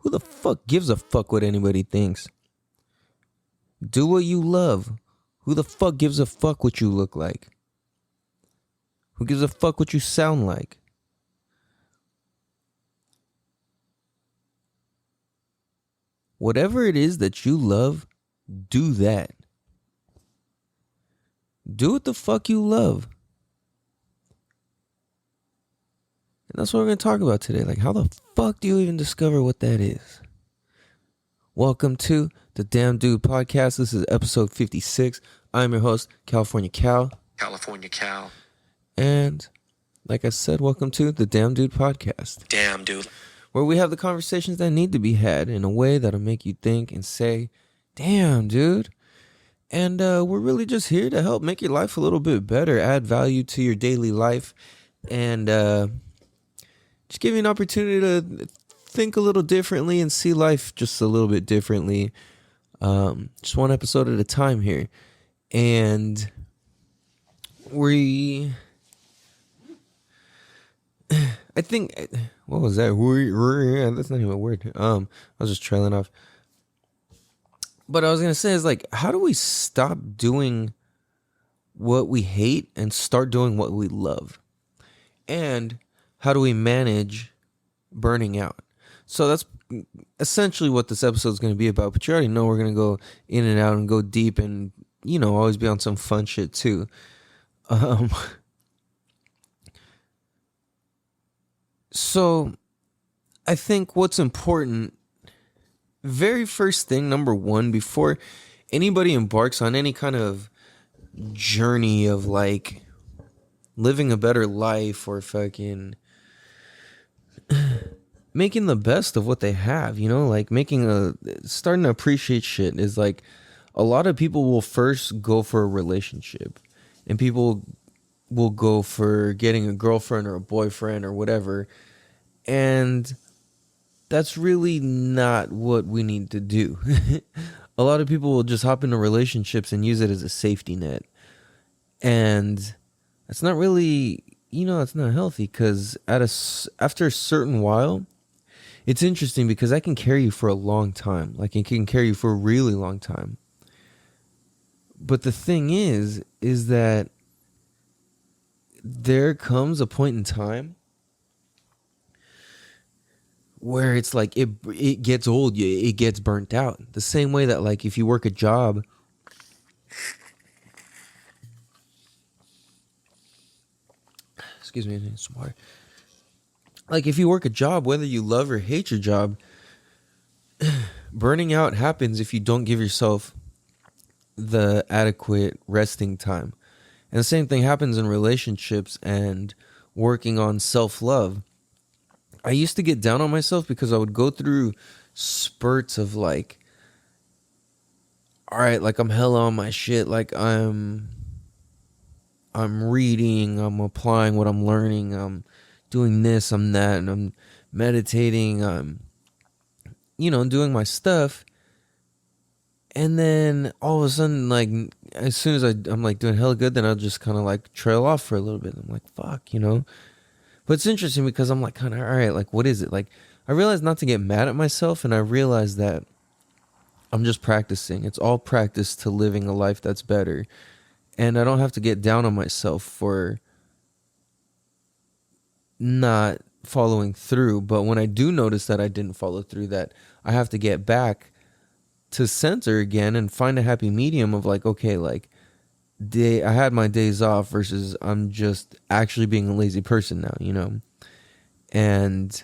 Who the fuck gives a fuck what anybody thinks? Do what you love. Who the fuck gives a fuck what you look like? Who gives a fuck what you sound like? Whatever it is that you love, do that. Do what the fuck you love. And that's what we're going to talk about today. Like, how the fuck do you even discover what that is? Welcome to the Damn Dude Podcast. This is episode 56. I'm your host, California Cal. California Cal. And like I said, welcome to the Damn Dude Podcast. Damn, dude. Where we have the conversations that need to be had in a way that'll make you think and say, damn, dude. And we're really just here to help make your life a little bit better, add value to your daily life, and just give you an opportunity to think a little differently and see life just a little bit differently. Just one episode at a time here. And I think, what was that? That's not even a word. I was just trailing off. But I was going to say is like, how do we stop doing what we hate and start doing what we love? And how do we manage burning out? So that's essentially what this episode is going to be about. But you already know we're going to go in and out and go deep and, you know, always be on some fun shit too. So I think what's important, very first thing, number one, before anybody embarks on any kind of journey of like living a better life or fucking making the best of what they have, you know, like starting to appreciate shit is like a lot of people will first go for a relationship and people will go for getting a girlfriend or a boyfriend or whatever. And that's really not what we need to do. A lot of people will just hop into relationships and use it as a safety net. And that's not really, you know, it's not healthy because after a certain while, it's interesting because that can carry you for a long time. Like it can carry you for a really long time. But the thing is that there comes a point in time where it's like it gets old, it gets burnt out. The same way that like if you work a job, excuse me, I need some water. Like if you work a job, whether you love or hate your job, burning out happens if you don't give yourself the adequate resting time. And the same thing happens in relationships and working on self-love. I used to get down on myself because I would go through spurts of like, all right, like I'm hella on my shit. Like I'm reading, I'm applying what I'm learning. I'm doing this, I'm that, and I'm meditating. I'm, you know, doing my stuff. And then all of a sudden, like, as soon as I'm like doing hella good, then I'll just kind of like trail off for a little bit. I'm like, fuck, you know? But it's interesting because I'm like, kind of, all right, like, what is it? Like, I realized not to get mad at myself, and I realized that I'm just practicing. It's all practice to living a life that's better. And I don't have to get down on myself for not following through. But when I do notice that I didn't follow through, that I have to get back to center again and find a happy medium of like, okay, like I had my days off versus I'm just actually being a lazy person now, you know? And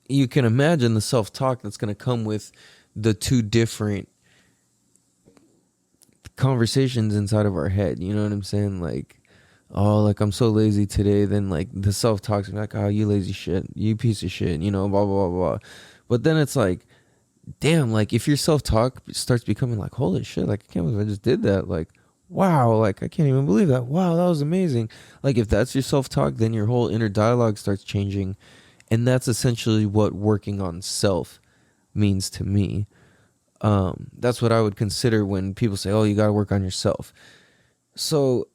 you can imagine the self-talk that's going to come with the two different conversations inside of our head. You know what I'm saying? Like, oh, like I'm so lazy today. Then like the self-talk's like, oh, you lazy shit, you piece of shit, you know, blah, blah, blah, blah. But then it's like, damn, like if your self-talk starts becoming like, holy shit, like I can't believe I just did that. Like, wow, like I can't even believe that. Wow, that was amazing. Like if that's your self-talk, then your whole inner dialogue starts changing. And that's essentially what working on self means to me. That's what I would consider when people say, oh, you got to work on yourself. So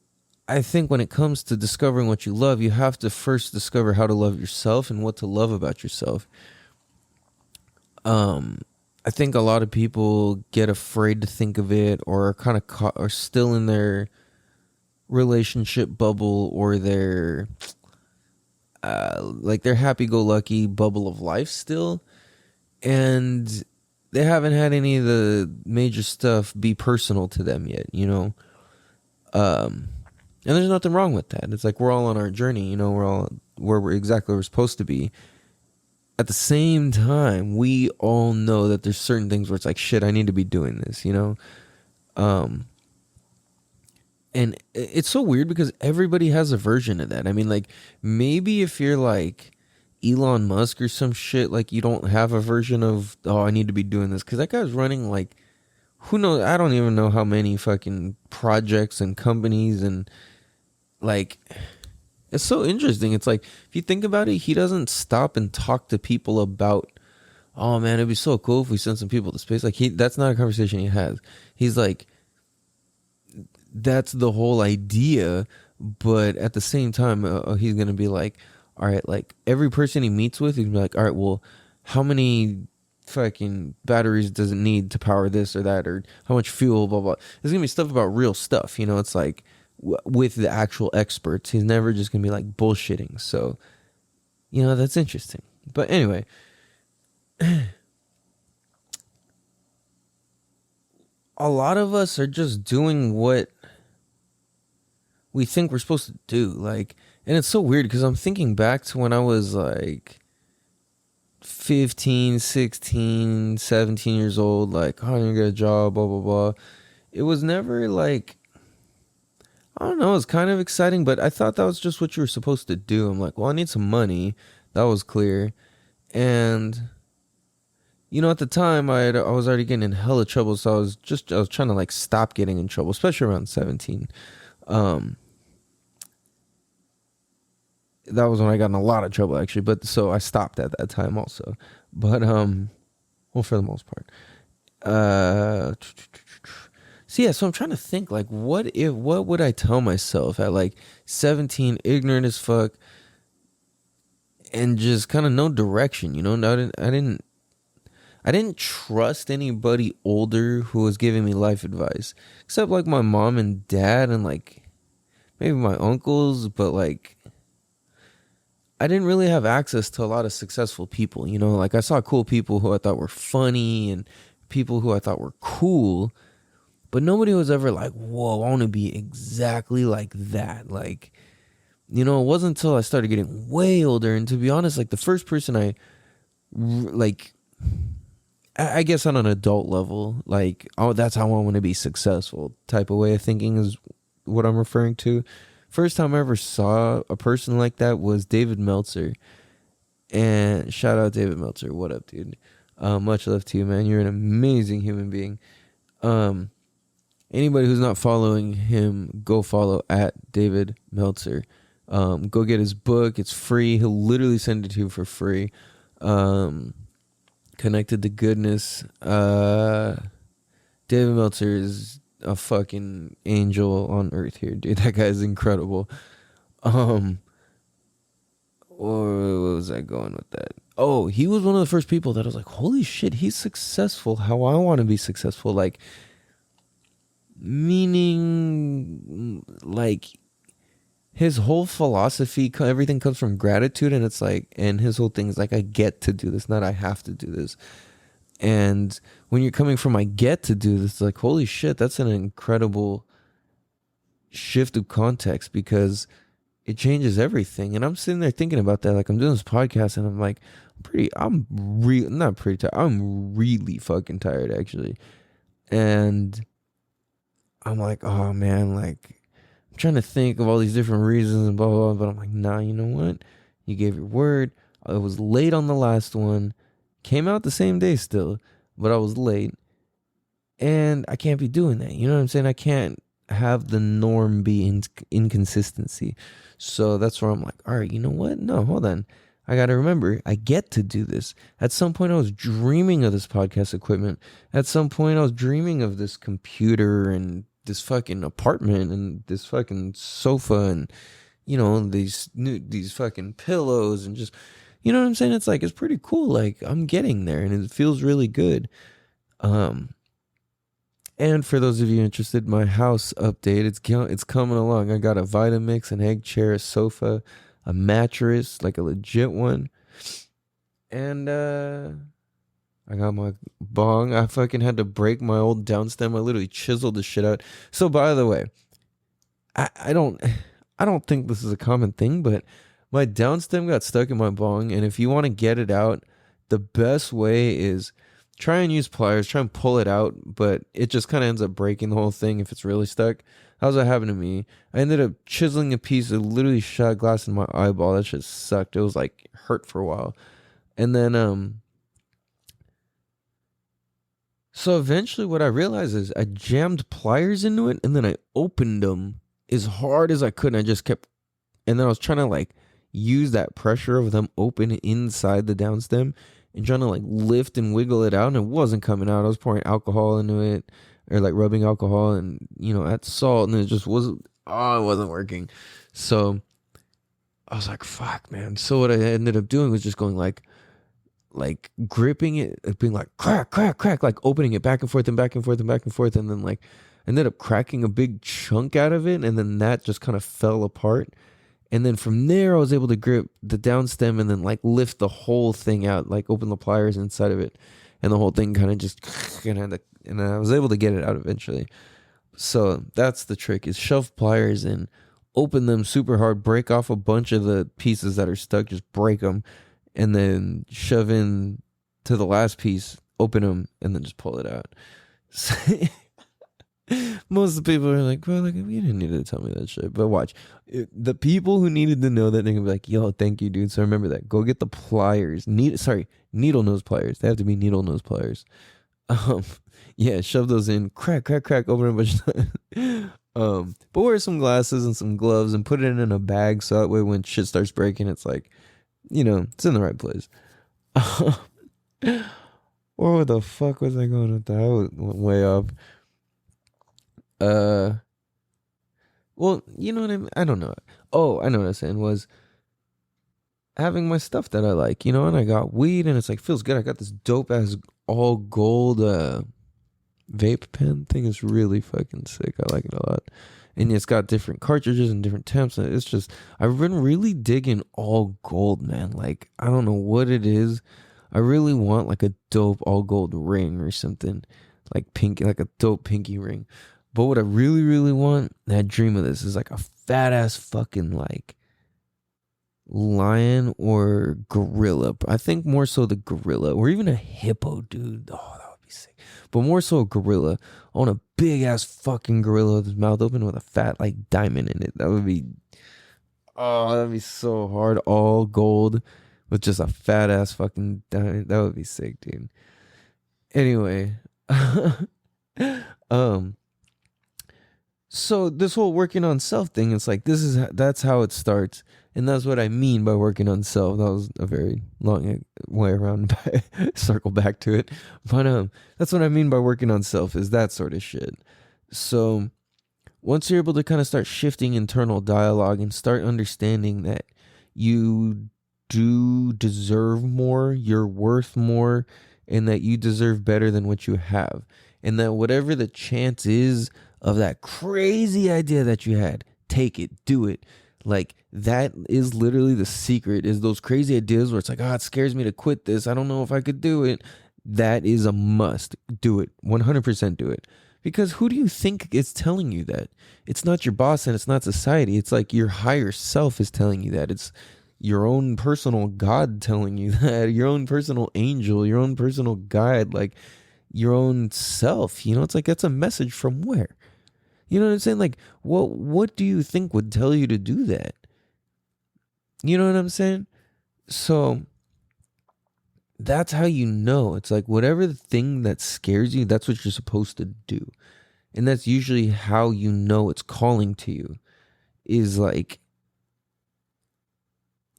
I think when it comes to discovering what you love, you have to first discover how to love yourself and what to love about yourself. Um, I think a lot of people get afraid to think of it, or are kind of caught, are still in their relationship bubble, or their like their happy-go-lucky bubble of life still, and they haven't had any of the major stuff be personal to them yet. Um, and there's nothing wrong with that. It's like we're all on our journey. We're all where we're exactly where we're supposed to be. At the same time, we all know that there's certain things where it's like, shit, I need to be doing this. Um, and it's so weird because everybody has a version of that. I mean, like, maybe if you're like Elon Musk or some shit, like, you don't have a version of, oh, I need to be doing this. Because that guy's running, like, who knows? I don't even know how many fucking projects and companies, and, like, it's so interesting. It's like, if you think about it, he doesn't stop and talk to people about, oh man, it'd be so cool if we sent some people to space. Like, that's not a conversation he has. He's like, that's the whole idea, but at the same time, he's gonna be like, all right, like every person he meets with, he's gonna be like, all right, well, how many fucking batteries does it need to power this or that, or how much fuel, blah blah. There's gonna be stuff about real stuff. It's like with the actual experts. He's never just gonna be like bullshitting. So that's interesting. But anyway, a lot of us are just doing what we think we're supposed to do. Like, and it's so weird because I'm thinking back to when I was like 15, 16, 17 years old, like, oh, you get a job, blah, blah, blah. It was never like, I don't know, it was kind of exciting, but I thought that was just what you were supposed to do. I'm like, well, I need some money. That was clear. And, at the time, I was already getting in hella trouble, so I was trying to like stop getting in trouble, especially around 17. Um, that was when I got in a lot of trouble actually, but so I stopped at that time also. But well, for the most part. So yeah, so I'm trying to think like what would I tell myself at like 17, ignorant as fuck, and just kind of no direction, I didn't trust anybody older who was giving me life advice, except like my mom and dad and like maybe my uncles, but like I didn't really have access to a lot of successful people. Like I saw cool people who I thought were funny and people who I thought were cool, but nobody was ever like, whoa, I want to be exactly like that. Like, it wasn't until I started getting way older, and to be honest, like the first person like, I guess on an adult level, like, oh, that's how I want to be successful type of way of thinking is what I'm referring to. First time I ever saw a person like that was David Meltzer. And shout out David Meltzer. What up, dude? Much love to you, man. You're an amazing human being. Anybody who's not following him, go follow at David Meltzer. Go get his book. It's free. He'll literally send it to you for free. Connected to Goodness. David Meltzer is a fucking angel on earth here, dude. That guy is incredible. Where was I going with that? Oh, he was one of the first people that I was like, holy shit, he's successful how I want to be successful. Like, meaning, like, his whole philosophy, everything comes from gratitude, and it's like, and his whole thing is like, I get to do this, not I have to do this. And when you're coming from I get to do this, like, holy shit, that's an incredible shift of context, because it changes everything. And I'm sitting there thinking about that, like I'm doing this podcast, and I'm like, I'm really fucking tired actually. And I'm like, oh man, like I'm trying to think of all these different reasons and blah blah blah, but I'm like, nah, you know what? You gave your word. I was late on the last one. Came out the same day still, but I was late. And I can't be doing that. You know what I'm saying? I can't have the norm be inconsistency. So that's where I'm like, all right, you know what? No, hold on. I got to remember, I get to do this. At some point, I was dreaming of this podcast equipment. At some point, I was dreaming of this computer and this fucking apartment and this fucking sofa and, these fucking pillows and just, You know what I'm saying? It's like, it's pretty cool. Like, I'm getting there and it feels really good. Um, and for those of you interested, my house update, it's coming along. I got a Vitamix, an egg chair, a sofa, a mattress, like a legit one. And I got my bong. I fucking had to break my old down stem. I literally chiseled the shit out. So by the way, I don't I don't think this is a common thing, but my down stem got stuck in my bong, and if you want to get it out, the best way is try and use pliers, try and pull it out, but it just kind of ends up breaking the whole thing if it's really stuck. How's that happened to me? I ended up chiseling a piece of literally shot glass in my eyeball. That shit sucked. It was like hurt for a while. And then so eventually what I realized is I jammed pliers into it and then I opened them as hard as I could, and I just kept, and then I was trying to like use that pressure of them open inside the downstem and trying to like lift and wiggle it out, and it wasn't coming out. I was pouring alcohol into it, or like rubbing alcohol and, you know, add salt, and it just wasn't, oh, it wasn't working. So I was like, fuck, man. So what I ended up doing was just going like gripping it, being like crack, crack, crack, like opening it back and forth and back and forth and back and forth, and then like ended up cracking a big chunk out of it, and then that just kind of fell apart. And then from there, I was able to grip the downstem and then like lift the whole thing out, like open the pliers inside of it, and the whole thing kind of just and I was able to get it out eventually. So that's the trick: is shove pliers in, open them super hard, break off a bunch of the pieces that are stuck, just break them, and then shove in to the last piece, open them, and then just pull it out. So most of the people are like, well, like, you didn't need to tell me that shit. But watch, the people who needed to know that, they're gonna be like, yo, thank you, dude. So remember that. Go get the pliers. Needle nose pliers. They have to be needle nose pliers. Um, yeah, shove those in, crack, crack, crack, open a bunch of times. But wear some glasses and some gloves and put it in a bag so that way when shit starts breaking, it's like, you know, it's in the right place. Or what the fuck was I going with that? I went way up. Well, you know what I mean? I don't know. Oh, I know what I was saying was having my stuff that I like, you know, and I got weed and it's like, feels good. I got this dope ass all gold vape pen thing. Is really fucking sick. I like it a lot. And it's got different cartridges and different temps. And it's just, I've been really digging all gold, man. Like, I don't know what it is. I really want like a dope all gold ring or something. Like pink, like a dope pinky ring. But what I really, really want, and I dream of this, is like a fat ass fucking like lion or gorilla. I think more so the gorilla, or even a hippo, dude. Oh, that would be sick. But more so a gorilla. I want a big ass fucking gorilla with his mouth open with a fat like diamond in it. That would be, oh, that'd be so hard. All gold with just a fat ass fucking diamond. That would be sick, dude. Anyway, so this whole working on self thing, it's like that's how it starts, and that's what I mean by working on self. That was a very long way around, circle back to it, but that's what I mean by working on self, is that sort of shit. So once you're able to kind of start shifting internal dialogue and start understanding that you do deserve more, you're worth more, and that you deserve better than what you have, and that whatever the chance is of that crazy idea that you had, take it, do it. Like, that is literally the secret, is those crazy ideas where it's like, it scares me to quit this, I don't know if I could do it. That is a must. Do it. 100% do it. Because who do you think is telling you that? It's not your boss and it's not society. It's like your higher self is telling you that. It's your own personal God telling you that. Your own personal angel, your own personal guide, like your own self. You know, it's like, that's a message from where? You know what I'm saying? Like, what do you think would tell you to do that? You know what I'm saying? So that's how you know. It's like, whatever the thing that scares you, that's what you're supposed to do. And that's usually how you know it's calling to you, is like,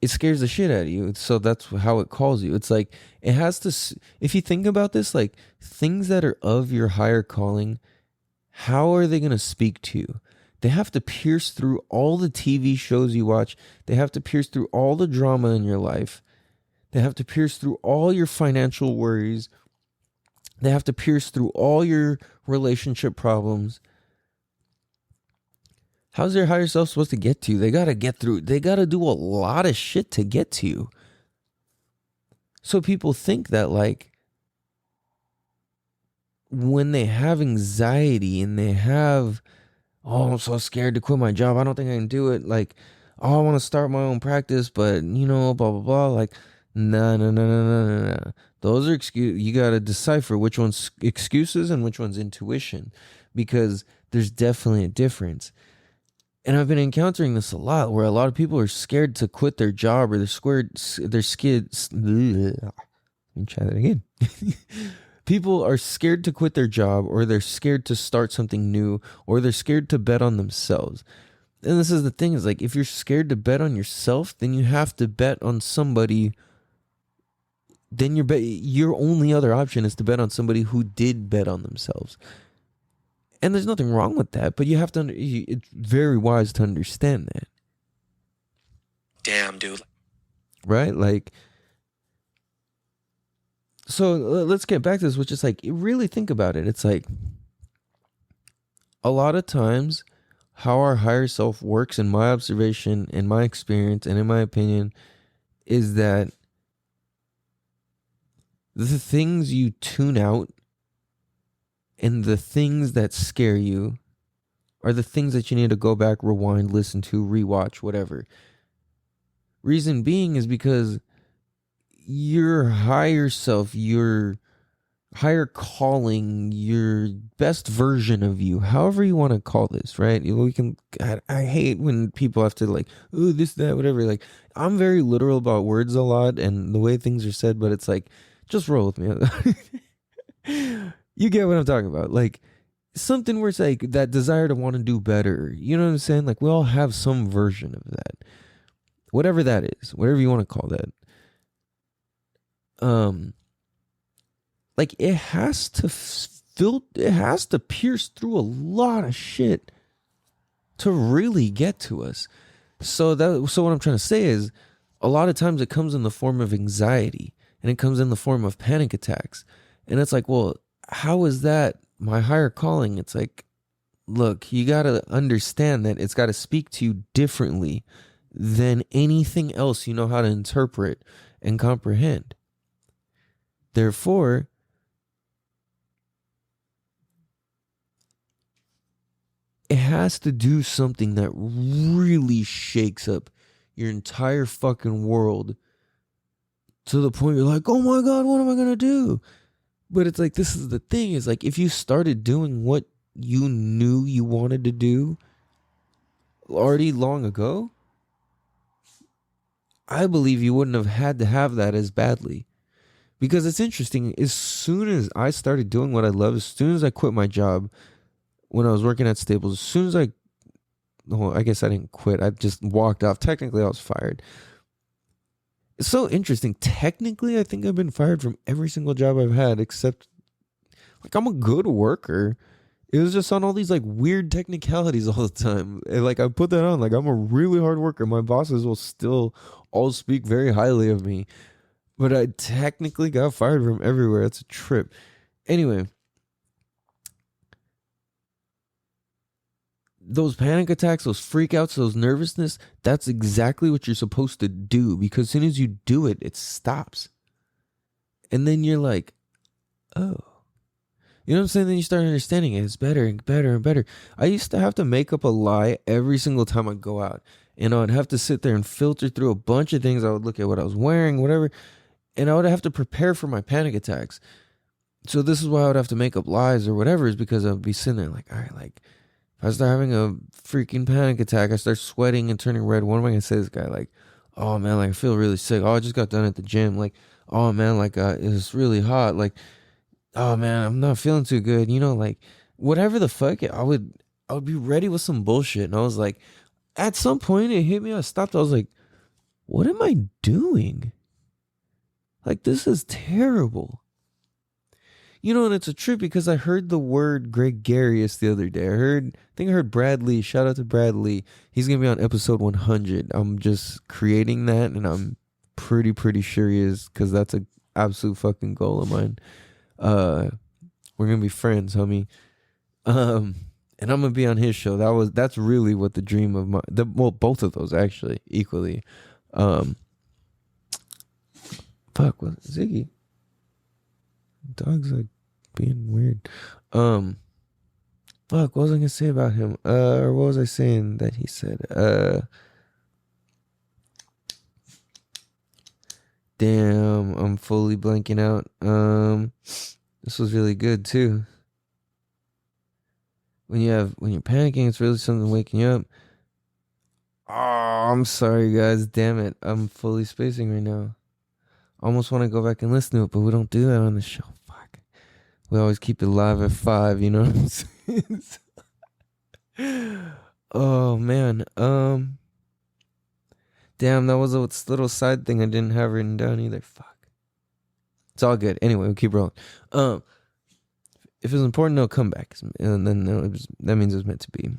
it scares the shit out of you. So that's how it calls you. It's like, it has to, if you think about this, like, things that are of your higher calling, how are they going to speak to you? They have to pierce through all the TV shows you watch. They have to pierce through all the drama in your life. They have to pierce through all your financial worries. They have to pierce through all your relationship problems. How's their higher self supposed to get to you? They got to get through. They got to do a lot of shit to get to you. So people think that, like, when they have anxiety and they have, oh, I'm so scared to quit my job, I don't think I can do it. Like, oh, I want to start my own practice, but, blah, blah, blah. Like, no, no, no, no, no, no, no. Those are excuses. You got to decipher which one's excuses and which one's intuition, because there's definitely a difference. And I've been encountering this a lot, where a lot of people are scared to quit their job, or they're scared. Let me try that again. People are scared to quit their job, or they're scared to start something new, or they're scared to bet on themselves. And this is the thing, is like, if you're scared to bet on yourself, then you have to bet on somebody. Then your only other option is to bet on somebody who did bet on themselves. And there's nothing wrong with that, but you have to, it's very wise to understand that. Damn, dude. Right? Like, so let's get back to this, which is like, really think about it. It's like, a lot of times, how our higher self works, in my observation, in my experience, and in my opinion, is that the things you tune out and the things that scare you are the things that you need to go back, rewind, listen to, rewatch, whatever. Reason being is because your higher self, your higher calling, your best version of you, however you want to call this, right? We can. I hate when people have to like, oh, this, that, whatever. Like, I'm very literal about words a lot and the way things are said, but it's like, just roll with me. You get what I'm talking about. Like, something where it's like that desire to want to do better. You know what I'm saying? Like, we all have some version of that. Whatever that is, whatever you want to call that. Like, it has to pierce through a lot of shit to really get to us. So what I'm trying to say is, a lot of times it comes in the form of anxiety, and it comes in the form of panic attacks. And it's like, well, how is that my higher calling? It's like, look, you got to understand that it's got to speak to you differently than anything else you know how to interpret and comprehend. Therefore, it has to do something that really shakes up your entire fucking world to the point you're like, oh my God, what am I going to do? But it's like, this is the thing, is like, if you started doing what you knew you wanted to do already long ago, I believe you wouldn't have had to have that as badly. Because it's interesting, as soon as I started doing what I love, as soon as I quit my job when I was working at Staples, as soon as I guess I didn't quit, I just walked off. Technically, I was fired. It's so interesting. Technically, I think I've been fired from every single job I've had, except, like, I'm a good worker. It was just on all these, like, weird technicalities all the time. And, like, I put that on. Like, I'm a really hard worker. My bosses will still all speak very highly of me. But I technically got fired from everywhere. It's a trip. Anyway. Those panic attacks, those freakouts, those nervousness, that's exactly what you're supposed to do, because as soon as you do it, it stops. And then you're like, oh. You know what I'm saying? Then you start understanding it. It's better and better and better. I used to have to make up a lie every single time I go out. And I'd have to sit there and filter through a bunch of things. I would look at what I was wearing, whatever. And I would have to prepare for my panic attacks. So this is why I would have to make up lies or whatever, is because I would be sitting there like, all right, like, if I start having a freaking panic attack, I start sweating and turning red, what am I going to say to this guy? Like, oh, man, like, I feel really sick. Oh, I just got done at the gym. Like, oh, man, like, it's really hot. Like, oh, man, I'm not feeling too good. You know, like, whatever the fuck, I would be ready with some bullshit. And I was like, at some point, it hit me. I stopped. I was like, what am I doing? Like, this is terrible. You know, and it's a trip because I heard the word gregarious the other day. I think I heard Brad Lee. Shout out to Brad Lee. He's going to be on episode 100. I'm just creating that, and I'm pretty sure he is, because that's a absolute fucking goal of mine. Uh, we're gonna be friends, homie. Um, and I'm gonna be on his show. That's really what the dream of well, both of those actually equally. Um, fuck, what Ziggy? Dog's like being weird. Fuck, what was I gonna say about him? Or what was I saying that he said? Damn, I'm fully blanking out. This was really good too. When you're panicking, it's really something waking you up. Oh, I'm sorry, guys. Damn it, I'm fully spacing right now. Almost want to go back and listen to it, but we don't do that on the show. Fuck. We always keep it live at 5. You know what I'm saying? Oh man. Damn, that was a little side thing I didn't have written down either. Fuck. It's all good. Anyway, we'll keep rolling. If it's important, no comeback, and then that means it was meant to be.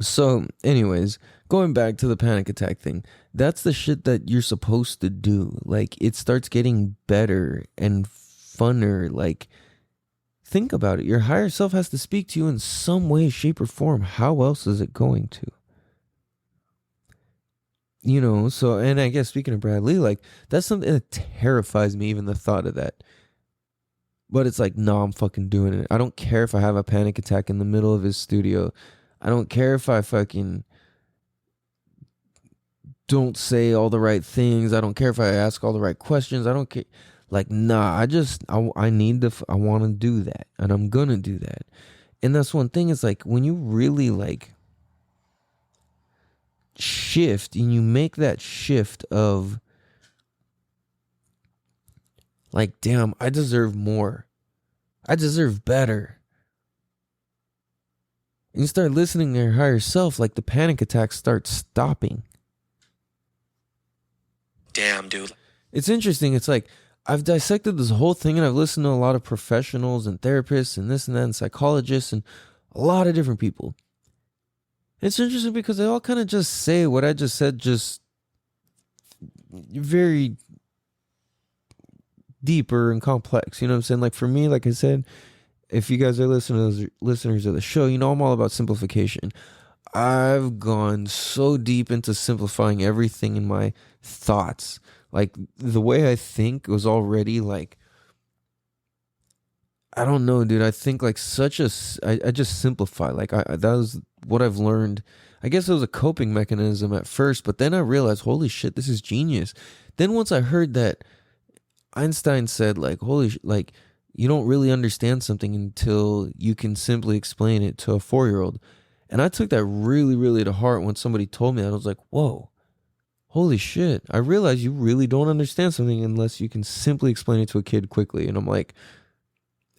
So, anyways, going back to the panic attack thing, that's the shit that you're supposed to do. Like, it starts getting better and funner. Like, think about it. Your higher self has to speak to you in some way, shape, or form. How else is it going to? You know, so, and I guess speaking of Bradley, like, that's something that terrifies me, even the thought of that. But it's like, no, I'm fucking doing it. I don't care if I have a panic attack in the middle of his studio. I don't care if I fucking don't say all the right things. I don't care if I ask all the right questions. I don't care. Like, nah, I need to, I want to do that. And I'm going to do that. And that's one thing, is like, when you really like shift and you make that shift of like, damn, I deserve more. I deserve better. And you start listening to your higher self, like the panic attacks start stopping. Damn, dude. It's interesting. It's like, I've dissected this whole thing and I've listened to a lot of professionals and therapists and this and that and psychologists and a lot of different people. It's interesting because they all kind of just say what I just said, just very deeper and complex. You know what I'm saying? Like, for me, like I said, if you guys are listeners of the show, you know I'm all about simplification. I've gone so deep into simplifying everything in my thoughts. Like, the way I think was already like, I don't know, dude. I think like I just simplify. Like, that was what I've learned. I guess it was a coping mechanism at first, but then I realized, holy shit, this is genius. Then once I heard that Einstein said, like, like, you don't really understand something until you can simply explain it to a 4-year-old. And I took that really, really to heart when somebody told me that. I was like, whoa, holy shit. I realize you really don't understand something unless you can simply explain it to a kid quickly. And I'm like,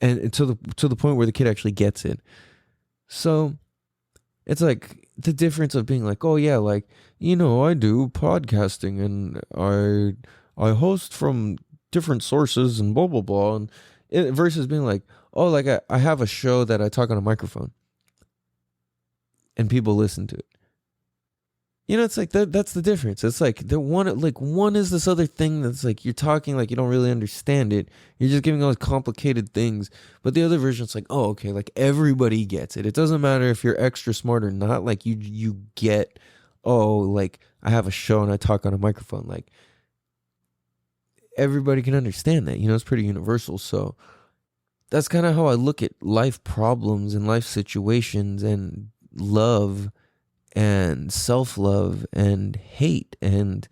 and to the point where the kid actually gets it. So it's like the difference of being like, oh yeah, like, you know, I do podcasting and I host from different sources and blah blah blah, and versus being like, oh, like I have a show that I talk on a microphone and people listen to it. You know, it's like that's the difference. It's like one is this other thing that's like, you're talking like you don't really understand it. You're just giving all these complicated things. But the other version, it's like, oh, okay, like everybody gets it. It doesn't matter if you're extra smart or not. Like, you get, oh, like I have a show and I talk on a microphone. Like, everybody can understand that. You know, it's pretty universal. So that's kind of how I look at life problems and life situations and love and self-love and hate and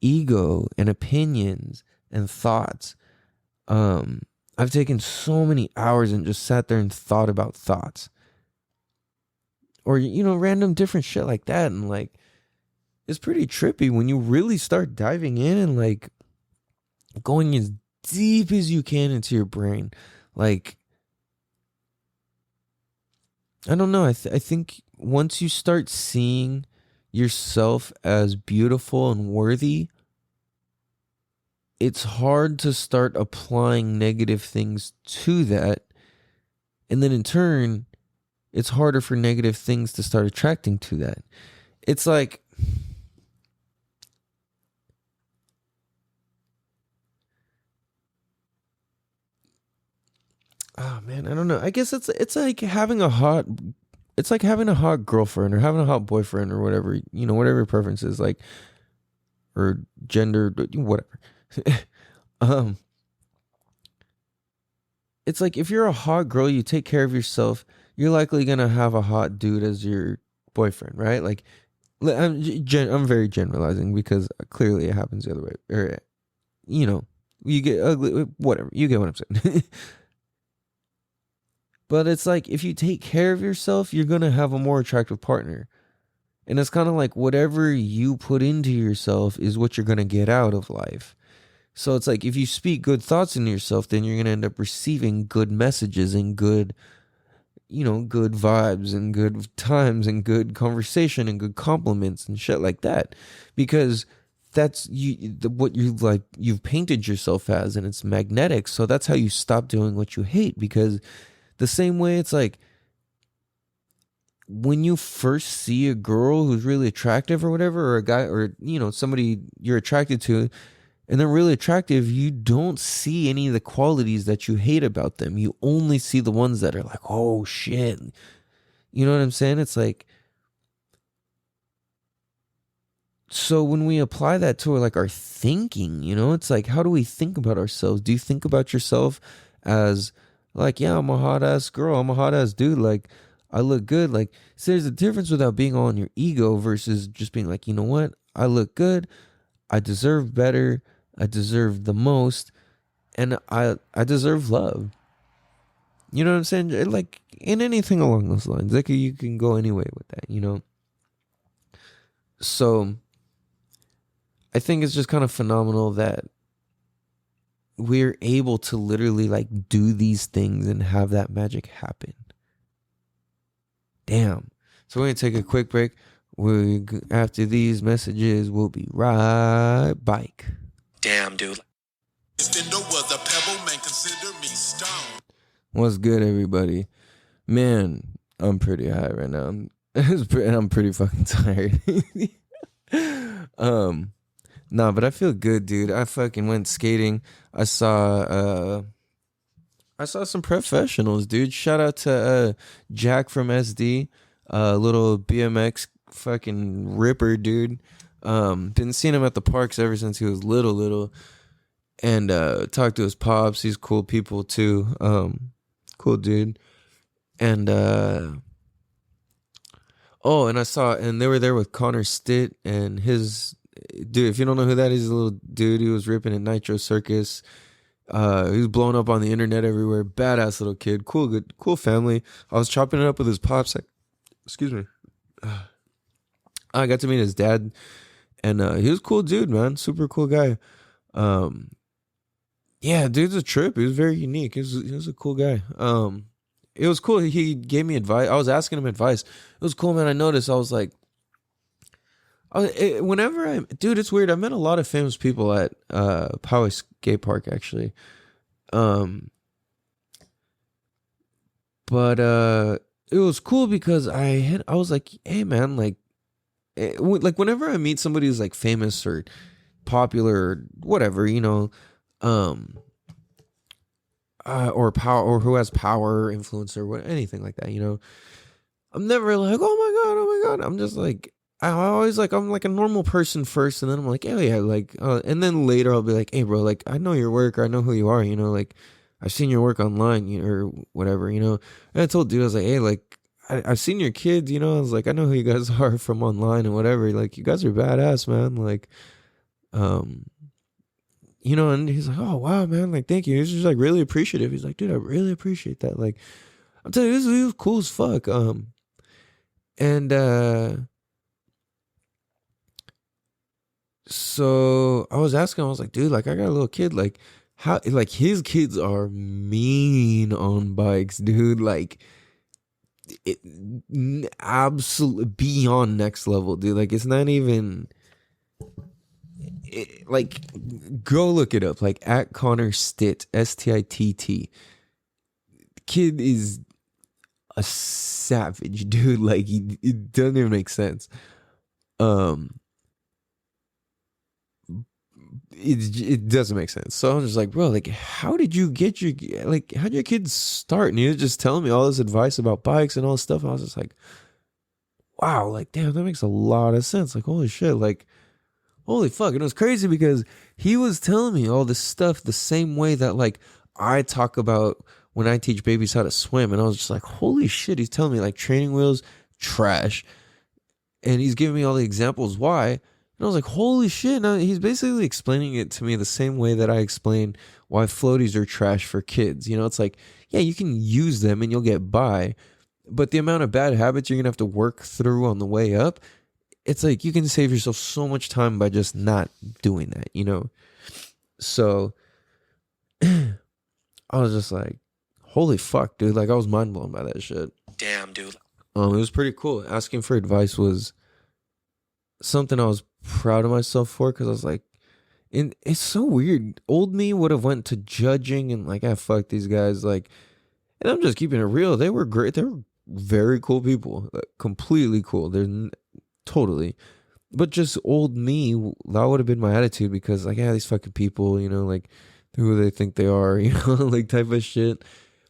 ego and opinions and thoughts. I've taken so many hours and just sat there and thought about thoughts, or, you know, random different shit like that. And like, it's pretty trippy when you really start diving in and like going as deep as you can into your brain. Like, I don't know. I think once you start seeing yourself as beautiful and worthy, it's hard to start applying negative things to that. And then in turn, it's harder for negative things to start attracting to that. It's like, Oh man, I don't know. I guess it's like having a hot, it's like having a hot girlfriend or having a hot boyfriend or whatever, whatever your preference is, like, or gender, whatever. um, it's like if you're a hot girl, you take care of yourself, you're likely gonna have a hot dude as your boyfriend, right? Like, I'm very generalizing because clearly it happens the other way, or you know, you get ugly, whatever. You get what I'm saying. But it's like if you take care of yourself, you're gonna have a more attractive partner. And it's kind of like whatever you put into yourself is what you're gonna get out of life. So it's like if you speak good thoughts into yourself, then you're gonna end up receiving good messages and good, good vibes and good times and good conversation and good compliments and shit like that. Because that's what you like you've painted yourself as, and it's magnetic. So that's how you stop doing what you hate. Because the same way it's like when you first see a girl who's really attractive or whatever, or a guy, or somebody you're attracted to, and they're really attractive, you don't see any of the qualities that you hate about them. You only see the ones that are like, oh shit. You know what I'm saying? It's like, so when we apply that to like our thinking, it's like, how do we think about ourselves? Do you think about yourself as like, yeah, I'm a hot ass girl, I'm a hot ass dude, like I look good? Like, so there's a difference without being all in your ego versus just being like, you know what, I look good, I deserve better, I deserve the most, and I deserve love. You know what I'm saying? Like in anything along those lines, like you can go any way with that. So I think it's just kind of phenomenal that we're able to literally like do these things and have that magic happen. Damn. So we're gonna take a quick break. After these messages, we'll be right back. Damn, dude. What's good, everybody? Man, I'm pretty high right now. I'm pretty fucking tired. Nah, but I feel good, dude. I fucking went skating. I saw some professionals, dude. Shout out to Jack from SD, little BMX fucking ripper, dude. Been seeing him at the parks ever since he was little, and talked to his pops. He's cool people too. Cool dude. And oh, and they were there with Connor Stitt and his dude. If you don't know who that is, a little dude who was ripping at Nitro Circus. He was blowing up on the internet everywhere. Badass little kid. Cool, good, cool family. I was chopping it up with his pops. Excuse me. I got to meet his dad, and he was a cool dude, man. Super cool guy. Yeah, dude's a trip. He was very unique. He was a cool guy. It was cool. He gave me advice. I was asking him advice. It was cool, man. I noticed. I was like, dude, it's weird. I met a lot of famous people at Poway Skate Park, actually. But it was cool because I was like, hey, man, like whenever I meet somebody who's like famous or popular or whatever, or power, or who has power, influence, or anything like that, I'm never like, oh my god. I'm just like, I'm like a normal person first, and then I'm like, oh yeah, like, and then later I'll be like, hey bro, like I know your work, or I know who you are, like I've seen your work online, or whatever, And I told dude, I was like, hey, like I've seen your kids, I was like, I know who you guys are from online and whatever, like you guys are badass, man, like, and he's like, oh wow, man, like thank you. He's just like really appreciative. He's like, dude, I really appreciate that. Like, I'm telling you, he was cool as fuck. And so I was asking, I was like, dude, like I got a little kid, like how, like his kids are mean on bikes, dude, like it absolutely beyond next level, dude. Like it's not even like go look it up, like at Connor Stitt, Stitt. Kid is a savage, dude. Like it doesn't even make sense. it doesn't make sense. So I was just like, bro, like, how did you get your like, how did your kids start? And he was just telling me all this advice about bikes and all this stuff. And I was just like, wow, like, damn, that makes a lot of sense. Like, holy shit, like, holy fuck. And it was crazy because he was telling me all this stuff the same way that like I talk about when I teach babies how to swim. And I was just like, holy shit, he's telling me like training wheels, trash. And he's giving me all the examples why. And I was like, holy shit. Now he's basically explaining it to me the same way that I explain why floaties are trash for kids. You know, it's like, yeah, you can use them and you'll get by. But the amount of bad habits you're going to have to work through on the way up, it's like you can save yourself so much time by just not doing that, you know? So I was just like, holy fuck, dude. Like I was mind blown by that shit. Damn, dude. It was pretty cool. Asking for advice was something I was proud of myself for because I was like, and it's so weird. Old me would have went to judging and like, ah, fuck these guys. Like, and I'm just keeping it real. They were great. They were very cool people, like, completely cool. Totally. But just old me, that would have been my attitude because like, yeah, these fucking people, you know, like who they think they are, you know, like type of shit.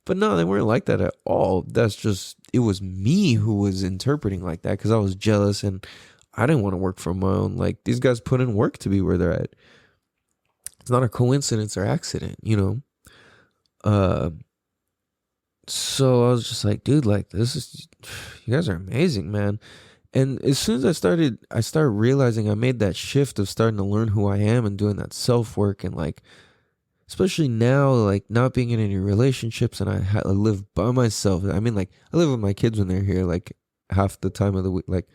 But no, they weren't like that at all. That's just, it was me who was interpreting like that because I was jealous and I didn't want to work for my own. Like, these guys put in work to be where they're at. It's not a coincidence or accident, you know? Uh, so I was just like, dude, like, this is, you guys are amazing, man. And as soon as I started realizing I made that shift of starting to learn who I am and doing that self work and like, especially now, like not being in any relationships and I live by myself. I mean, like I live with my kids when they're here, like half the time of the week, like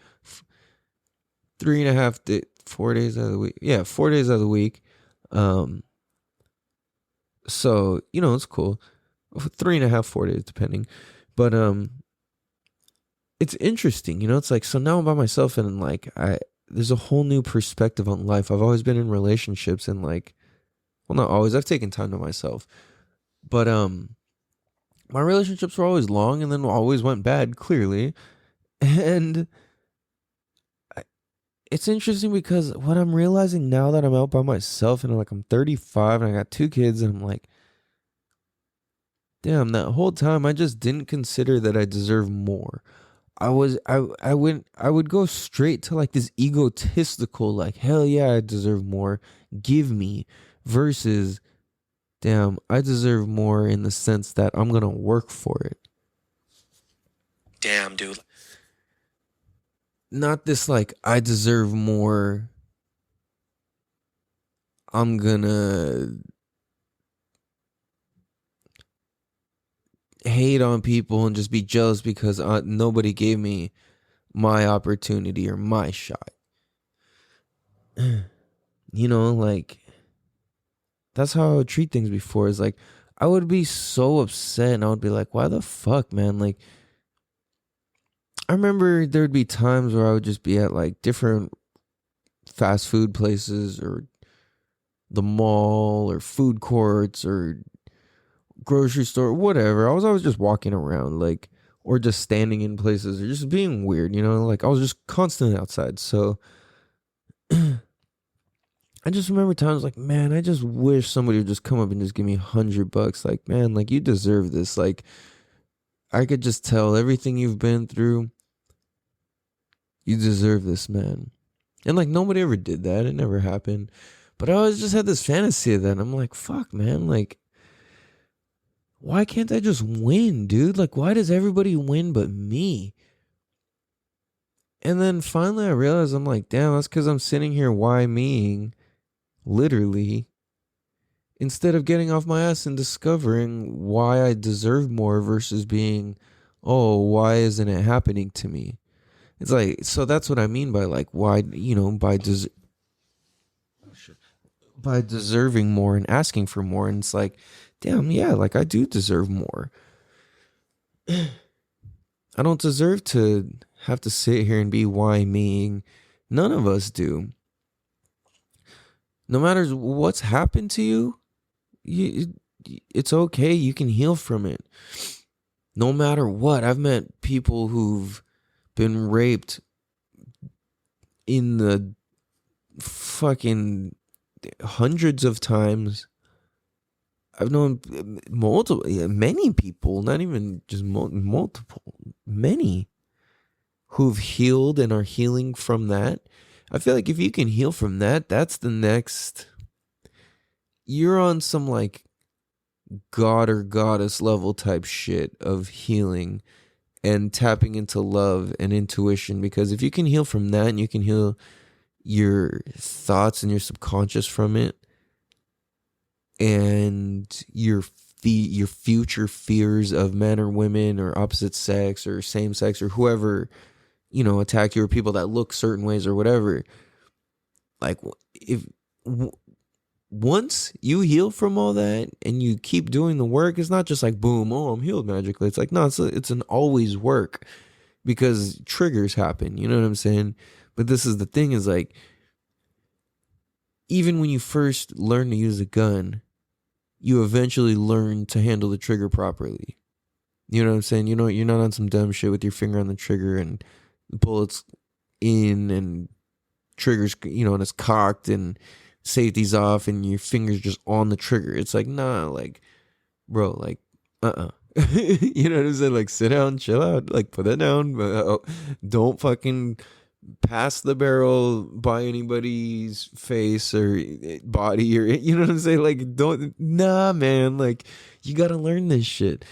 4 days out of the week. Yeah, 4 days out of the week. Um, so you know it's cool. 3.5, 4 days depending, but it's interesting. You know, it's like so now I'm by myself and like there's a whole new perspective on life. I've always been in relationships and like well not always. I've taken time to myself, but my relationships were always long and then always went bad clearly, and it's interesting because what I'm realizing now that I'm out by myself and like I'm 35 and I got 2 kids and I'm like, damn, that whole time I just didn't consider that I deserve more. I would go straight to like this egotistical like hell yeah I deserve more, give me, versus damn I deserve more in the sense that I'm gonna work for it. Damn, dude. Not this like I deserve more. I'm gonna hate on people and just be jealous because nobody gave me my opportunity or my shot. You know, like that's how I would treat things before. Is like I would be so upset and I would be like, why the fuck, man? Like I remember there would be times where I would just be at like different fast food places or the mall or food courts or grocery store, whatever. I was always just walking around, like, or just standing in places or just being weird, you know? Like, I was just constantly outside. So I just remember times like, man, I just wish somebody would just come up and just give me $100. Like, man, like, you deserve this. Like, I could just tell everything you've been through. You deserve this, man. And like, nobody ever did that. It never happened. But I always just had this fantasy of that. And I'm like, fuck, man. Like, why can't I just win, dude? Like, why does everybody win but me? And then finally I realized I'm like, damn, that's because I'm sitting here why meing, literally, instead of getting off my ass and discovering why I deserve more versus being, oh, why isn't it happening to me? It's like, so that's what I mean by like, why, you know, by deserving more and asking for more. And it's like, damn, yeah, like I do deserve more. I don't deserve to have to sit here and be why meing. None of us do. No matter what's happened to you, it's okay. You can heal from it. No matter what. I've met people who've been raped in the fucking hundreds of times. I've known multiple, many people, not even just multiple, many who've healed and are healing from that. I feel like if you can heal from that, that's the next. You're on some like god or goddess level type shit of healing and tapping into love and intuition. Because if you can heal from that and you can heal your thoughts and your subconscious from it, and your future fears of men or women or opposite sex or same sex or whoever, attack you, or people that look certain ways or whatever, like if once you heal from all that and you keep doing the work, it's not just like boom, oh, I'm healed magically. It's like, no, it's an always work, because triggers happen, you know what I'm saying? But this is the thing, is like, even when you first learn to use a gun, you eventually learn to handle the trigger properly. You know what I'm saying? You're not on some dumb shit with your finger on the trigger and the bullet's in and triggers, and it's cocked and safety's off and your finger's just on the trigger. It's like, nah, like, bro, like, you know what I'm saying? Like, sit down, chill out, like, put that down. Don't fucking pass the barrel by anybody's face or body, or, you know what I'm saying? Like, nah, man, like, you gotta learn this shit.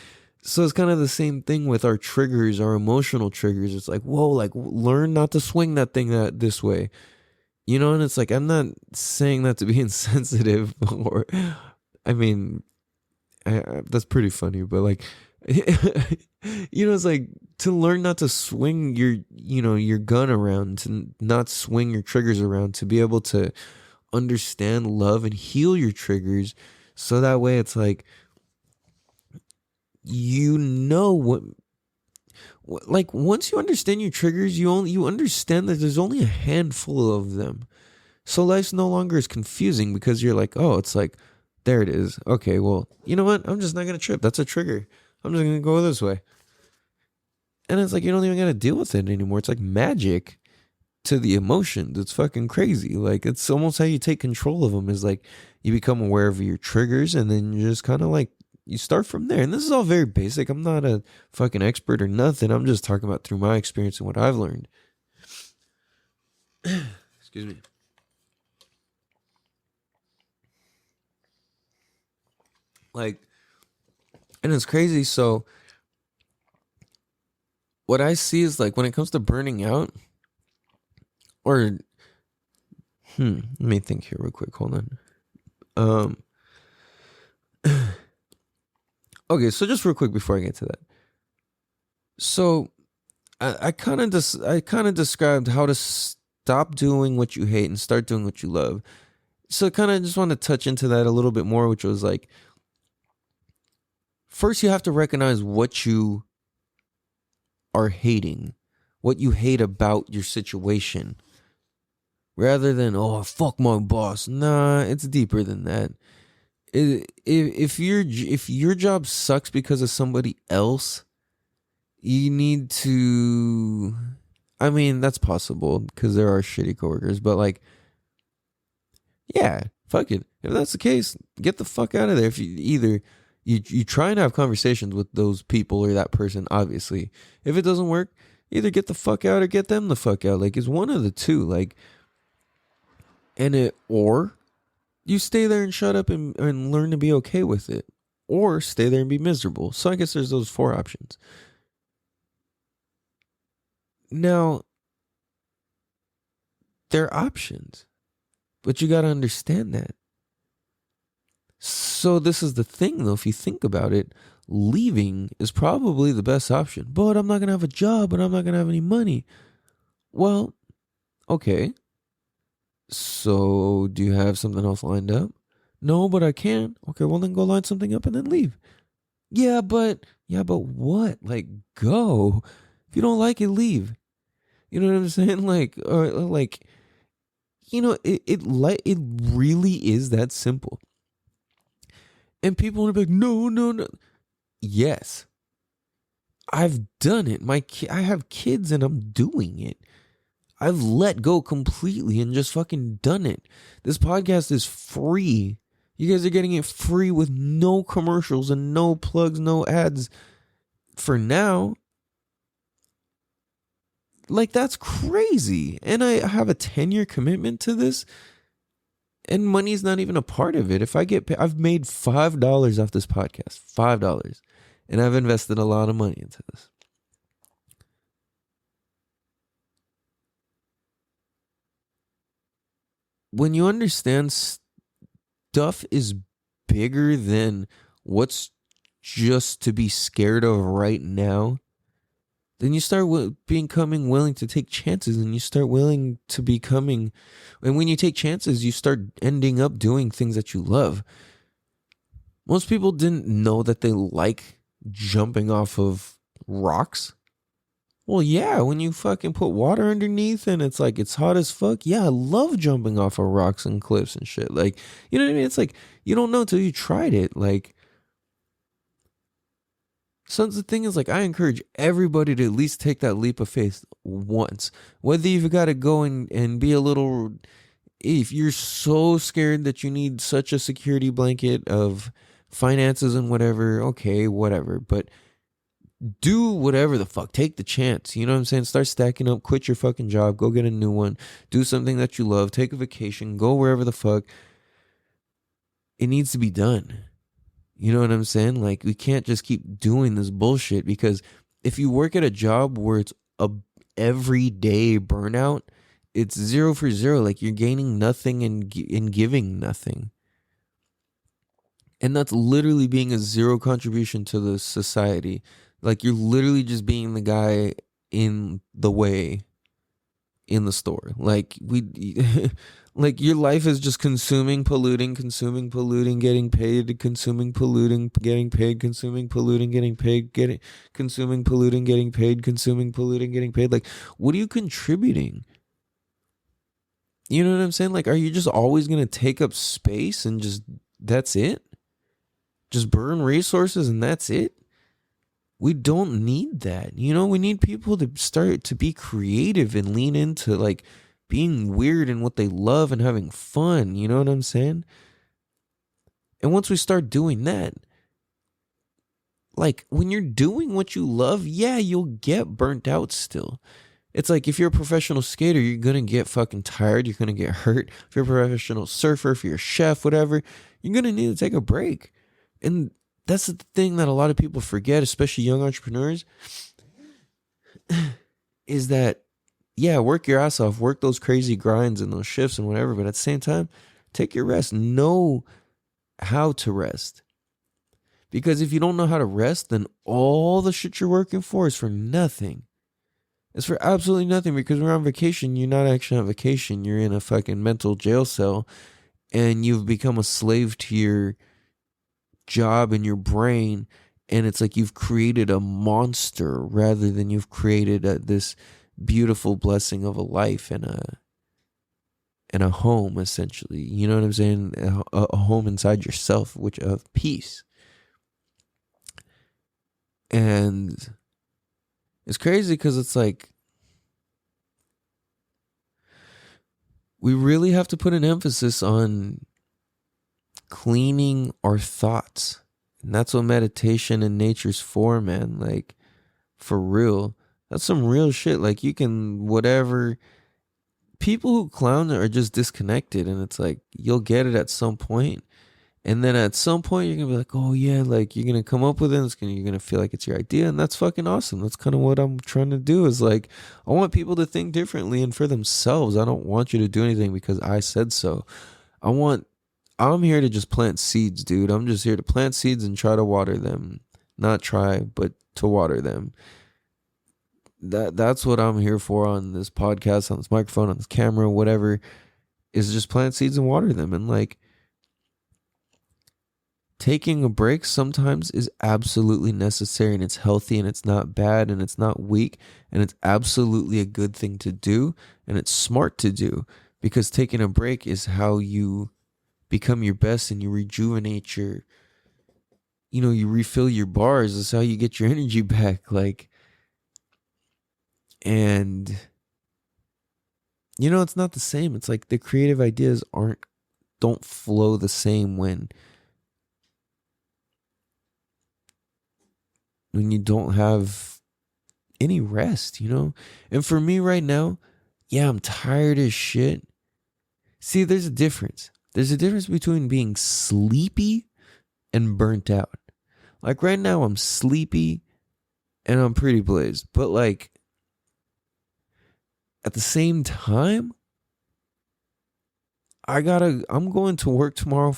So it's kind of the same thing with our triggers, our emotional triggers. It's like, whoa, like, learn not to swing that thing this way. And it's like, I'm not saying that to be insensitive, or, I mean, that's pretty funny, but like, it's like, to learn not to swing your gun around, to not swing your triggers around, to be able to understand love and heal your triggers. So that way it's like, like, once you understand your triggers, you understand that there's only a handful of them. So life's no longer as confusing, because you're like, oh, it's like, there it is. Okay, well, you know what? I'm just not going to trip. That's a trigger. I'm just going to go this way. And it's like, you don't even got to deal with it anymore. It's like magic to the emotions. It's fucking crazy. Like, it's almost how you take control of them, is like, you become aware of your triggers, and then you just kind of like, you start from there. And this is all very basic. I'm not a fucking expert or nothing. I'm just talking about through my experience and what I've learned. Excuse me. Like, and it's crazy. So what I see is, like, when it comes to burning out, or let me think here real quick. Hold on. Okay, so just real quick before I get to that. So I kind of described how to stop doing what you hate and start doing what you love. So kind of just want to touch into that a little bit more, which was like, first you have to recognize what you are hating, what you hate about your situation, rather than, oh, fuck my boss. Nah, it's deeper than that. If your job sucks because of somebody else, you need to, I mean, that's possible because there are shitty coworkers, but like, yeah, fuck it. If that's the case, get the fuck out of there. If you try and have conversations with those people or that person, obviously. If it doesn't work, either get the fuck out or get them the fuck out. Like, it's one of the two. Like, or you stay there and shut up and learn to be okay with it, or stay there and be miserable. So I guess there's those 4 options. Now, they're options, but you got to understand that. So this is the thing, though. If you think about it, leaving is probably the best option. But I'm not going to have a job, and I'm not going to have any money. Well, okay. So do you have something else lined up? No, but I can. Okay, well then go line something up and then leave. Yeah, but what? Like, go. If you don't like it, leave. You know what I'm saying? Like, or like, it really is that simple. And people want to be like, no. Yes, I've done it. I have kids and I'm doing it. I've let go completely and just fucking done it. This podcast is free. You guys are getting it free with no commercials and no plugs, no ads for now. Like, that's crazy. And I have a 10-year commitment to this, and money's not even a part of it. If I get paid, I've made $5 off this podcast, $5, and I've invested a lot of money into this. When you understand stuff is bigger than what's just to be scared of right now, then you start becoming willing to take chances, and you start willing to becoming, and when you take chances, you start ending up doing things that you love. Most people didn't know that they like jumping off of rocks. Well, yeah, when you fucking put water underneath and it's like it's hot as fuck. Yeah, I love jumping off of rocks and cliffs and shit. Like, you know what I mean? It's like you don't know until you tried it. Like, so the thing is, like, I encourage everybody to at least take that leap of faith once. Whether you've got to go and be a little, if you're so scared that you need such a security blanket of finances and whatever, okay, whatever. But do whatever the fuck. Take the chance. You know what I'm saying? Start stacking up. Quit your fucking job. Go get a new one. Do something that you love. Take a vacation. Go wherever the fuck. It needs to be done. You know what I'm saying? Like, we can't just keep doing this bullshit, because if you work at a job where it's a everyday burnout, it's 0 for 0. Like, you're gaining nothing and giving nothing. And that's literally being a zero contribution to the society. Like, you're literally just being the guy in the way in the store. Like, like, your life is just consuming, polluting, getting paid, consuming, polluting, getting paid, consuming, polluting, getting paid, consuming, polluting, getting paid, consuming, polluting, getting paid. Like, what are you contributing? You know what I'm saying? Like, are you just always going to take up space and just, that's it? Just burn resources and that's it? We don't need that. You know, we need people to start to be creative and lean into, like, being weird in what they love and having fun. You know what I'm saying? And once we start doing that, like, when you're doing what you love, yeah, you'll get burnt out still. It's like, if you're a professional skater, you're going to get fucking tired. You're going to get hurt. If you're a professional surfer, if you're a chef, whatever, you're going to need to take a break. And that's the thing that a lot of people forget, especially young entrepreneurs, is that, yeah, work your ass off, work those crazy grinds and those shifts and whatever, but at the same time, take your rest. Know how to rest. Because if you don't know how to rest, then all the shit you're working for is for nothing. It's for absolutely nothing, because when you're on vacation, you're not actually on vacation. You're in a fucking mental jail cell, and you've become a slave to your job and your brain, and it's like you've created a monster rather than you've created this beautiful blessing of a life and a home, essentially. You know what I'm saying? A home inside yourself, which of peace. And it's crazy because it's like, we really have to put an emphasis on cleaning our thoughts. And that's what meditation and nature's for, man. Like, for real. That's some real shit. Like, you can, whatever. People who clown are just disconnected. And it's like, you'll get it at some point. And then at some point, you're going to be like, oh, yeah, like, you're going to come up with it. You're going to feel like it's your idea. And that's fucking awesome. That's kind of what I'm trying to do, is like, I want people to think differently and for themselves. I don't want you to do anything because I said so. I'm here to just plant seeds, dude. I'm just here to plant seeds and try to water them. Not try, but to water them. That's what I'm here for on this podcast, on this microphone, on this camera, whatever, is just plant seeds and water them. And like, taking a break sometimes is absolutely necessary, and it's healthy, and it's not bad, and it's not weak, and it's absolutely a good thing to do, and it's smart to do, because taking a break is how you become your best and you rejuvenate you refill your bars. That's how you get your energy back. Like, and it's not the same. It's like the creative ideas don't flow the same when you don't have any rest. And for me right now, yeah, I'm tired as shit. See, there's a difference. There's a difference between being sleepy and burnt out. Like right now, I'm sleepy and I'm pretty blazed. But like at the same time, I'm going to work tomorrow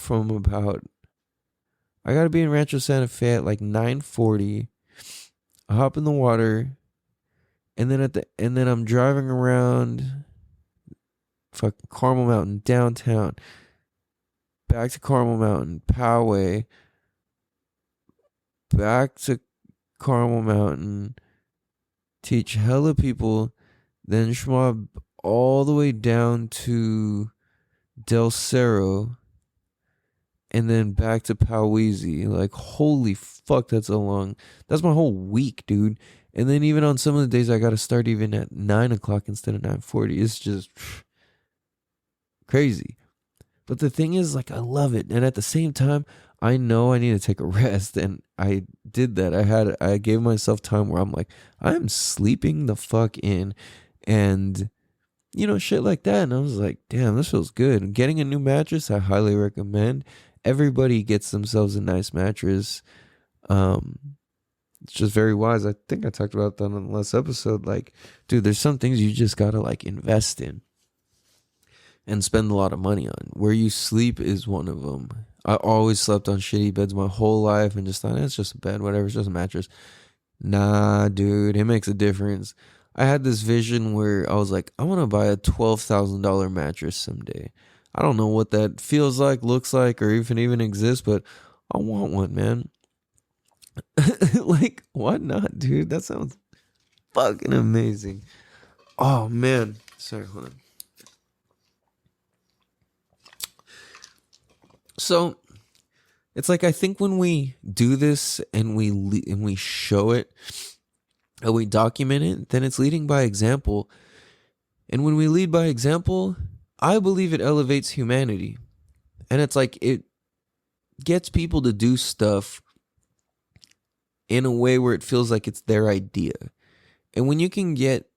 I gotta be in Rancho Santa Fe at like 9:40. I hop in the water, and then I'm driving around fucking Carmel Mountain downtown, back to Carmel Mountain, Poway, back to Carmel Mountain, teach hella people, then schmob all the way down to Del Cerro, and then back to Powezi. Like, holy fuck, that's my whole week, dude. And then even on some of the days, I gotta start even at 9 o'clock instead of 9:40. It's just crazy. But the thing is, like, I love it. And at the same time, I know I need to take a rest. And I did that. I gave myself time where I'm like, I'm sleeping the fuck in. And, shit like that. And I was like, damn, this feels good. Getting a new mattress, I highly recommend. Everybody gets themselves a nice mattress. It's just very wise. I think I talked about that on the last episode. Like, dude, there's some things you just gotta like invest in and spend a lot of money on. Where you sleep is one of them. I always slept on shitty beds my whole life and just thought it's just a bed, whatever, it's just a mattress. Nah, dude, it makes a difference. I had this vision where I was like, I want to buy a $12,000 mattress someday. I don't know what that feels like, looks like, or even exists, but I want one, man. Like, why not, dude? That sounds fucking amazing. Oh, man. Sorry, hold on. So, it's like I think when we do this and we show it and we document it, then it's leading by example. And when we lead by example, I believe it elevates humanity. And it's like it gets people to do stuff in a way where it feels like it's their idea. And when you can get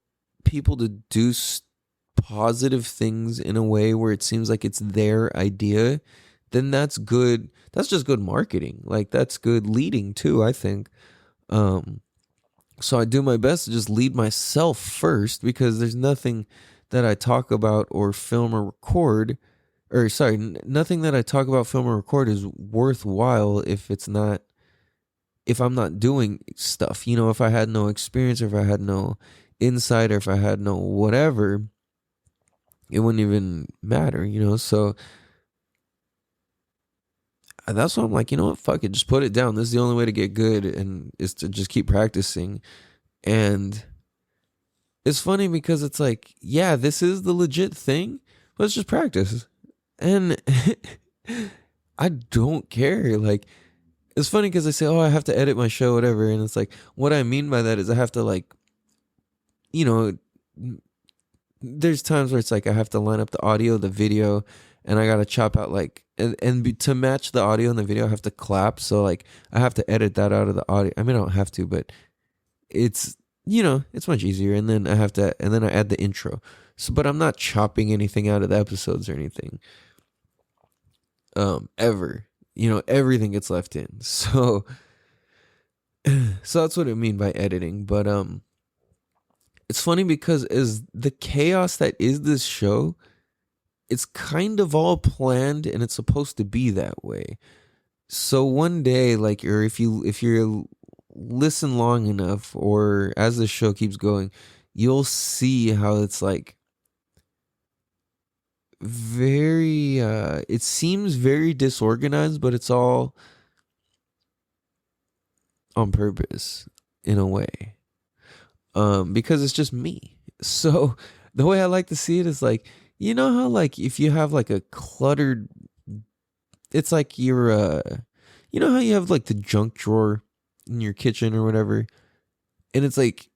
people to do positive things in a way where it seems like it's their idea, then that's good. That's just good marketing. Like, that's good leading too, I think. So I do my best to just lead myself first, because there's nothing that I talk about or film or record, or sorry, nothing that I talk about, film or record is worthwhile if I'm not doing stuff. If I had no experience, or if I had no insight, or if I had no whatever, it wouldn't even matter, so that's why I'm like, you know what, fuck it, just put it down. This is the only way to get good, and is to just keep practicing. And it's funny because it's like, yeah, this is the legit thing, but it's just practice. And I don't care. Like, it's funny because I say, oh, I have to edit my show, whatever. And it's like, what I mean by that is I have to, like, there's times where it's like I have to line up the audio, the video, and I got to chop out like, to match the audio and the video, I have to clap. So like I have to edit that out of the audio. I mean, I don't have to, but it's, it's much easier. And then I add the intro. So, but I'm not chopping anything out of the episodes or anything. Ever, everything gets left in. So that's what I mean by editing. But, it's funny because as the chaos that is this show, it's kind of all planned and it's supposed to be that way. So one day, like, or if you listen long enough, or as the show keeps going, you'll see how it's like very it seems very disorganized, but it's all on purpose in a way. Because it's just me. So the way I like to see it is like, how like if you have like a cluttered, it's like you're how you have like the junk drawer in your kitchen or whatever, and it's like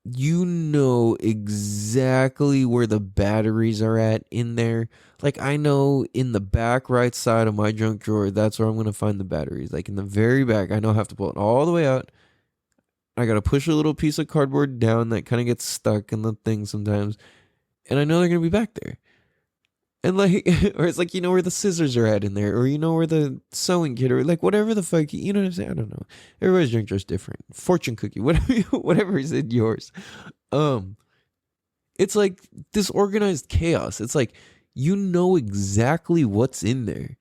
you know exactly where the batteries are at in there. Like I know in the back right side of my junk drawer, that's where I'm gonna find the batteries. Like in the very back, I know I have to pull it all the way out. I gotta push a little piece of cardboard down that kind of gets stuck in the thing sometimes, and I know they're gonna be back there. And like, or it's like you know where the scissors are at in there, or you know where the sewing kit, or like whatever the fuck, you know what I'm saying? I don't know. Everybody's drink drawer's different. Fortune cookie, whatever, whatever is in yours. Um, it's like this organized chaos. It's like you know exactly what's in there,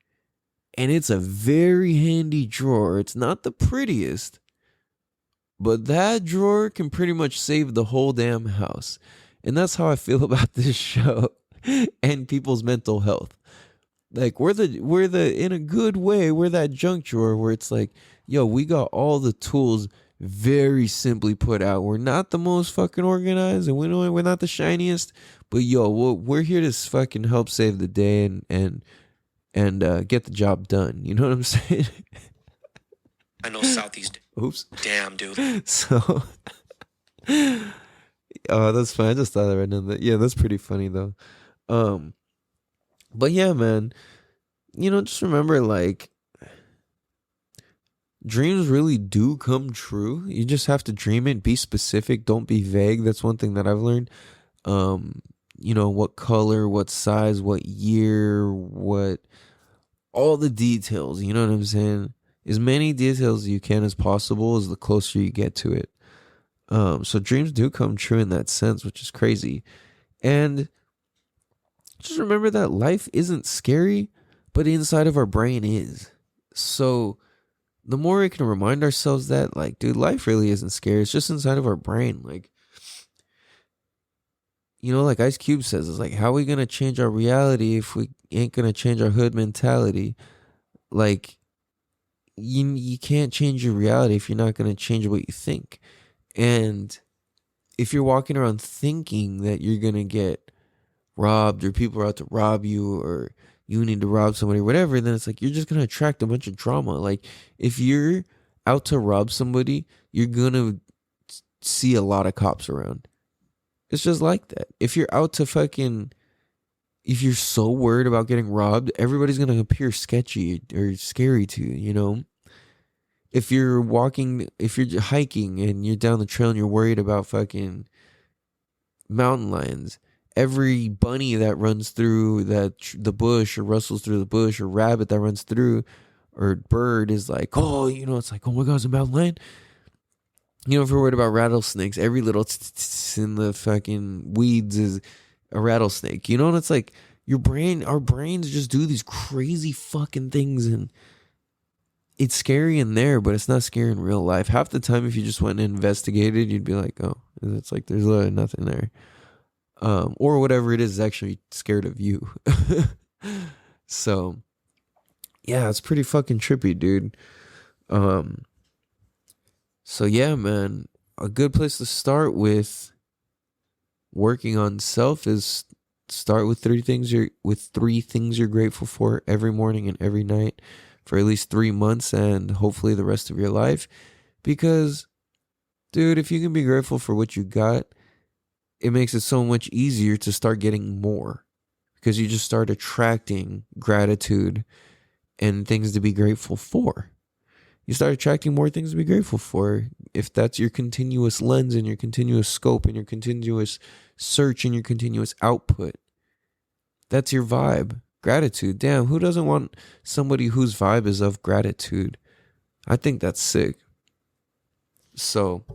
and it's a very handy drawer. It's not the prettiest, but that drawer can pretty much save the whole damn house. And that's how I feel about this show and people's mental health. Like we're the in a good way, we're that junk drawer where it's like, yo, we got all the tools very simply put out. We're not the most fucking organized and we're not the shiniest, but yo, we're here to fucking help save the day and get the job done. You know what I'm saying? I know Southeast. Oops. Damn, dude. So oh, that's fine. I just thought of it right now. Yeah, that's pretty funny though. Um, but yeah, man, just remember like dreams really do come true. You just have to dream it, be specific, don't be vague. That's one thing that I've learned. Um, what color, what size, what year, what all the details, you know what I'm saying? As many details as you can as possible is the closer you get to it. So dreams do come true in that sense, which is crazy. And just remember that life isn't scary, but inside of our brain is. So the more we can remind ourselves that, like, dude, life really isn't scary. It's just inside of our brain. Like, like Ice Cube says, it's like, how are we going to change our reality if we ain't going to change our hood mentality? Like, you can't change your reality if you're not going to change what you think. And if you're walking around thinking that you're going to get robbed or people are out to rob you or you need to rob somebody or whatever, then it's like you're just going to attract a bunch of drama. Like if you're out to rob somebody, you're going to see a lot of cops around. It's just like that. If you're out to if you're so worried about getting robbed, everybody's going to appear sketchy or scary to you, If you're hiking and you're down the trail and you're worried about fucking mountain lions, every bunny that runs through the bush or rustles through the bush or rabbit that runs through or bird is like, oh, it's like, oh my God, it's a mountain lion. If you're worried about rattlesnakes, every little in the fucking weeds is a rattlesnake. And it's like our brains just do these crazy fucking things, and it's scary in there, but it's not scary in real life. Half the time, if you just went and investigated, you'd be like, oh, it's like there's literally nothing there. Or whatever it is actually scared of you. So, yeah, it's pretty fucking trippy, dude. So yeah, man, a good place to start with working on self is start with three things you're grateful for every morning and every night for at least 3 months and hopefully the rest of your life. Because, dude, if you can be grateful for what you got, it makes it so much easier to start getting more because you just start attracting gratitude and things to be grateful for. You start attracting more things to be grateful for. If that's your continuous lens and your continuous scope and your continuous search and your continuous output, that's your vibe. Gratitude. Damn, who doesn't want somebody whose vibe is of gratitude? I think that's sick. So,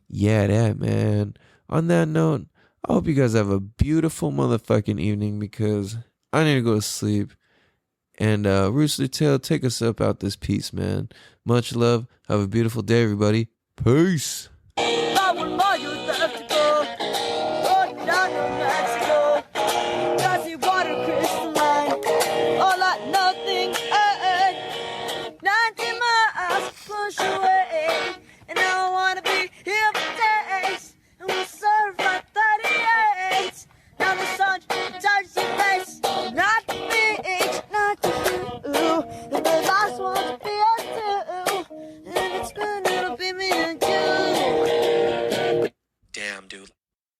yeah, that, man. On that note, I hope you guys have a beautiful motherfucking evening because I need to go to sleep. And Rooster Tail, take us up out this piece, man. Much love. Have a beautiful day, everybody. Peace.